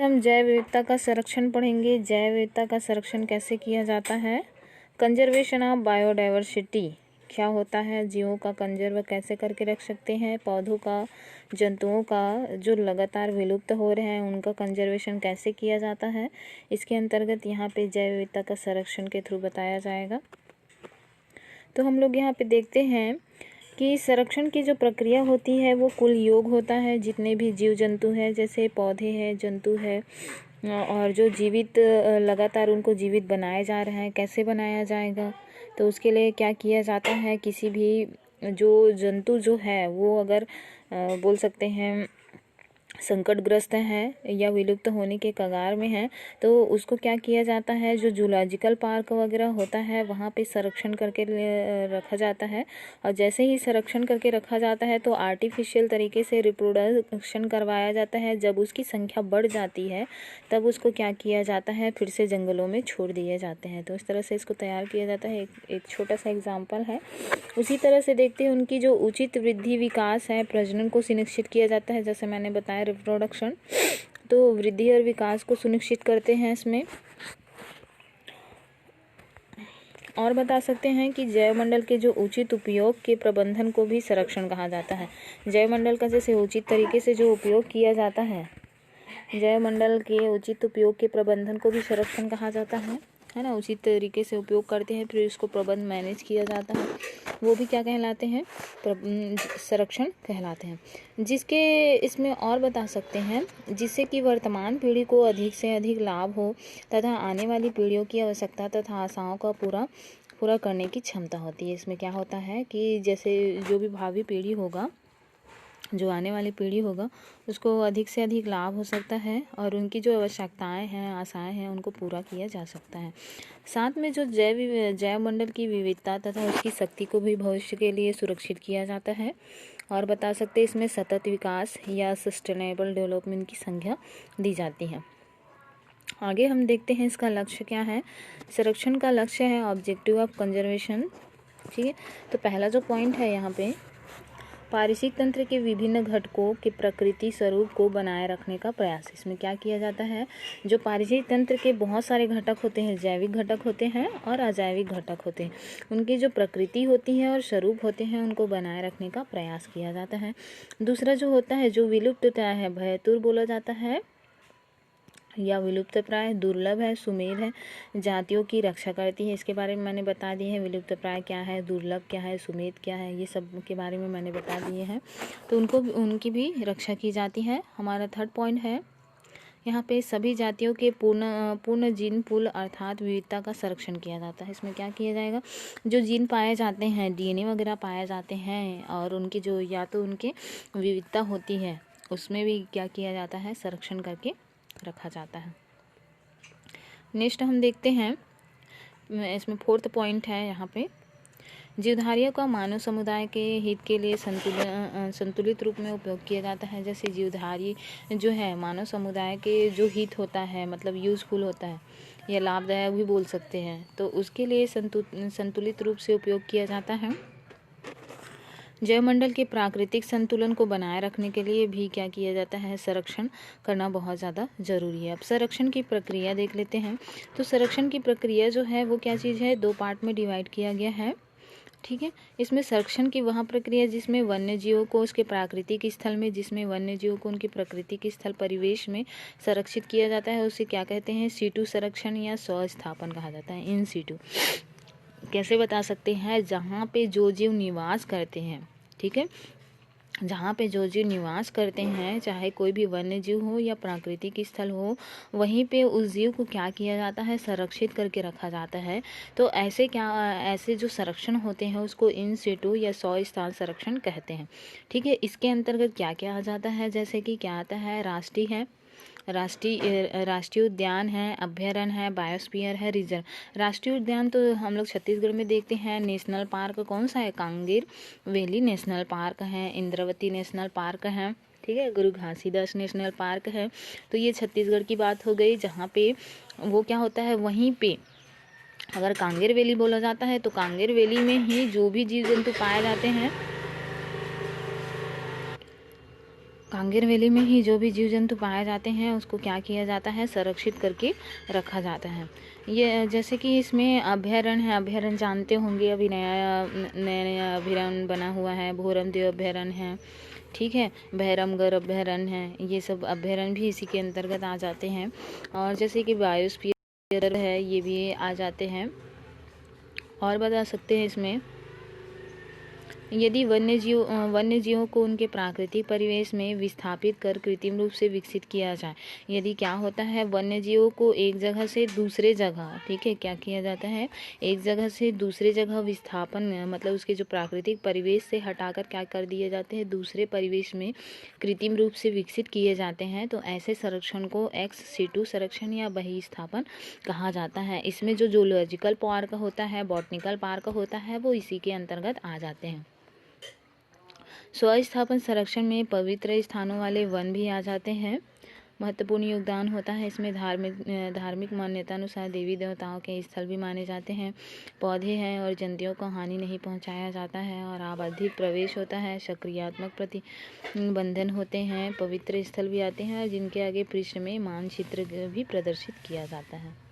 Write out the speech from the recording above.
हम जैव विविधता का संरक्षण पढ़ेंगे। जैव विविधता का संरक्षण कैसे किया जाता है। कंजर्वेशन ऑफ बायोडाइवर्सिटी क्या होता है, जीवों का कंजर्व कैसे करके रख सकते हैं, पौधों का, जंतुओं का जो लगातार विलुप्त हो रहे हैं उनका कंजर्वेशन कैसे किया जाता है, इसके अंतर्गत यहाँ पे जैव विविधता का संरक्षण के थ्रू बताया जाएगा। तो हम लोग यहाँ पे देखते हैं कि संरक्षण की जो प्रक्रिया होती है वो कुल योग होता है, जितने भी जीव जंतु हैं, जैसे पौधे हैं, जंतु है और जो जीवित लगातार उनको जीवित बनाया जा रहा है, कैसे बनाया जाएगा। तो उसके लिए क्या किया जाता है, किसी भी जो जंतु जो है वो अगर बोल सकते हैं संकटग्रस्त है या विलुप्त होने के कगार में है, तो उसको क्या किया जाता है, जो जूलॉजिकल पार्क वगैरह होता है वहाँ पे संरक्षण करके रखा जाता है। और जैसे ही संरक्षण करके रखा जाता है तो आर्टिफिशियल तरीके से रिप्रोडक्शन करवाया जाता है। जब उसकी संख्या बढ़ जाती है तब उसको क्या किया जाता है, फिर से जंगलों में छोड़ दिए जाते हैं। तो इस तरह से इसको तैयार किया जाता है। एक छोटा सा एग्जाम्पल है। उसी तरह से देखते हैं उनकी जो उचित वृद्धि विकास है, प्रजनन को सुनिश्चित किया जाता है। जैसे मैंने बताया रिप्रोडक्शन, तो वृद्धि और विकास को सुनिश्चित करते हैं इसमें। और बता सकते हैं कि जैवमंडल के जो उचित उपयोग के प्रबंधन को भी संरक्षण कहा जाता है। जैवमंडल का जैसे उचित तरीके से जो उपयोग किया जाता है, जैवमंडल के उचित उपयोग के प्रबंधन को भी संरक्षण कहा जाता है ना। उचित तरीके से उपयोग करते हैं, फिर इसको प्रबंध मैनेज किया जाता है, वो भी क्या कहलाते हैं, संरक्षण कहलाते हैं। जिसके इसमें और बता सकते हैं, जिससे कि वर्तमान पीढ़ी को अधिक से अधिक लाभ हो तथा आने वाली पीढ़ियों की आवश्यकता तथा आशाओं का पूरा करने की क्षमता होती है। इसमें क्या होता है कि जैसे जो भी भावी पीढ़ी होगा, जो आने वाली पीढ़ी होगा, उसको अधिक से अधिक लाभ हो सकता है और उनकी जो आवश्यकताएं हैं, आशाएं हैं, उनको पूरा किया जा सकता है। साथ में जो जैव मंडल की विविधता तथा उसकी शक्ति को भी भविष्य के लिए सुरक्षित किया जाता है। और बता सकते हैं इसमें सतत विकास या सस्टेनेबल डेवलपमेंट की संज्ञा दी जाती है। आगे हम देखते हैं इसका लक्ष्य क्या है। संरक्षण का लक्ष्य है ऑब्जेक्टिव ऑफ कंजर्वेशन। ठीक है, तो पहला जो पॉइंट है यहाँ पे, पारिस्थितिक तंत्र के विभिन्न घटकों के प्रकृति स्वरूप को बनाए रखने का प्रयास। इसमें क्या किया जाता है, जो पारिस्थितिक तंत्र के बहुत सारे घटक होते हैं, जैविक घटक होते हैं और अजैविक घटक होते हैं, उनकी जो प्रकृति होती है और स्वरूप होते हैं उनको बनाए रखने का प्रयास किया जाता है। दूसरा जो होता है, जो विलुप्तता है, भयतुर बोला जाता है या विलुप्त प्राय, दुर्लभ है, सुमेल है, जातियों की रक्षा करती है। इसके बारे में मैंने बता दी है, विलुप्त प्राय क्या है, दुर्लभ क्या है, सुमेध क्या है, ये सब के बारे में मैंने बता दिए हैं। तो उनकी भी रक्षा की जाती है। हमारा थर्ड पॉइंट है यहाँ पे सभी जातियों के पूर्ण जीन पूल अर्थात विविधता का संरक्षण किया जाता है। इसमें क्या किया जाएगा, जो जीन पाए जाते हैं, DNA वगैरह पाए जाते हैं और उनकी जो या तो उनके विविधता होती है, उसमें भी क्या किया जाता है, संरक्षण करके रखा जाता है। नेक्स्ट हम देखते हैं, इसमें फोर्थ पॉइंट है यहाँ पे, जीवधारियों का मानव समुदाय के हित के लिए संतुलित रूप में उपयोग किया जाता है। जैसे जीवधारी जो है मानव समुदाय के जो हित होता है, मतलब यूजफुल होता है या लाभदायक भी बोल सकते हैं, तो उसके लिए संतुलित रूप से उपयोग किया जाता है। जैवमंडल के प्राकृतिक संतुलन को बनाए रखने के लिए भी क्या किया जाता है, संरक्षण करना बहुत ज़्यादा जरूरी है। अब संरक्षण की प्रक्रिया देख लेते हैं। तो संरक्षण की प्रक्रिया जो है वो क्या चीज़ है, 2 पार्ट में डिवाइड किया गया है। ठीक है, इसमें संरक्षण की वह प्रक्रिया जिसमें वन्य जीवों को उसके प्राकृतिक स्थल में, जिसमें वन्य जीवों को उनके प्राकृतिक स्थल परिवेश में संरक्षित किया जाता है, उसे क्या कहते हैं, सीटू संरक्षण या स्वस्थापन कहा जाता है। इन सीटू कैसे बता सकते हैं, जहाँ पे जो जीव निवास करते हैं, ठीक है, जहाँ पे जो जीव निवास करते हैं, चाहे कोई भी वन्य जीव हो या प्राकृतिक स्थल हो, वहीं पे उस जीव को क्या किया जाता है, संरक्षित करके रखा जाता है। तो ऐसे जो संरक्षण होते हैं उसको इन सीटू या स्वस्थान संरक्षण कहते हैं। ठीक है, इसके अंतर्गत क्या क्या आ जाता है, जैसे कि क्या आता है, राष्ट्रीय उद्यान है, अभ्यारण्य है, बायोस्फीयर है, रिजर्व। राष्ट्रीय उद्यान तो हम लोग छत्तीसगढ़ में देखते हैं। नेशनल पार्क कौन सा है, कांगेर वैली नेशनल पार्क है, इंद्रावती नेशनल पार्क है, ठीक है, गुरु घासीदास नेशनल पार्क है। तो ये छत्तीसगढ़ की बात हो गई, जहाँ पे वो क्या होता है, वहीं पे अगर कांगेर वैली बोला जाता है तो कांगेर वैली में ही जो भी जीव जंतु पाए जाते हैं, कांगेर वैली में ही जो भी जीव जंतु पाए जाते हैं उसको क्या किया जाता है, संरक्षित करके रखा जाता है। ये जैसे कि इसमें अभयारण्य है, अभयारण्य जानते होंगे, अभी नया अभयारण्य बना हुआ है, भोरमदेव अभयारण्य है, ठीक है, भैरमगढ़ अभयारण्य है, ये सब अभयारण्य भी इसी के अंतर्गत आ जाते हैं। और जैसे कि बायोस्फीयर है, ये भी आ जाते हैं। और बता सकते हैं इसमें, यदि वन्यजीवों को उनके प्राकृतिक परिवेश में विस्थापित कर कृत्रिम रूप से विकसित किया जाए, यदि क्या होता है, वन्यजीवों को एक जगह से दूसरे जगह, ठीक है, क्या किया जाता है, एक जगह से दूसरे जगह विस्थापन, मतलब उसके जो प्राकृतिक परिवेश से हटाकर क्या कर दिए जाते हैं, दूसरे परिवेश में कृत्रिम रूप से विकसित किए जाते हैं, तो ऐसे संरक्षण को एक्स सिटू संरक्षण या बहिस्थापन कहा जाता है। इसमें जो जूलॉजिकल पार्क होता है, बॉटनिकल पार्क होता है, वो इसी के अंतर्गत आ जाते हैं। स्वस्थापन संरक्षण में पवित्र स्थानों वाले वन भी आ जाते हैं। महत्वपूर्ण योगदान होता है इसमें धार्मिक मान्यता अनुसार देवी देवताओं के स्थल भी माने जाते हैं। पौधे हैं और जंतुओं को हानि नहीं पहुंचाया जाता है और आवधिक प्रवेश होता है। सक्रियात्मक प्रतिबंधन होते हैं। पवित्र स्थल भी आते हैं और जिनके आगे पृष्ठ में मानचित्र भी प्रदर्शित किया जाता है।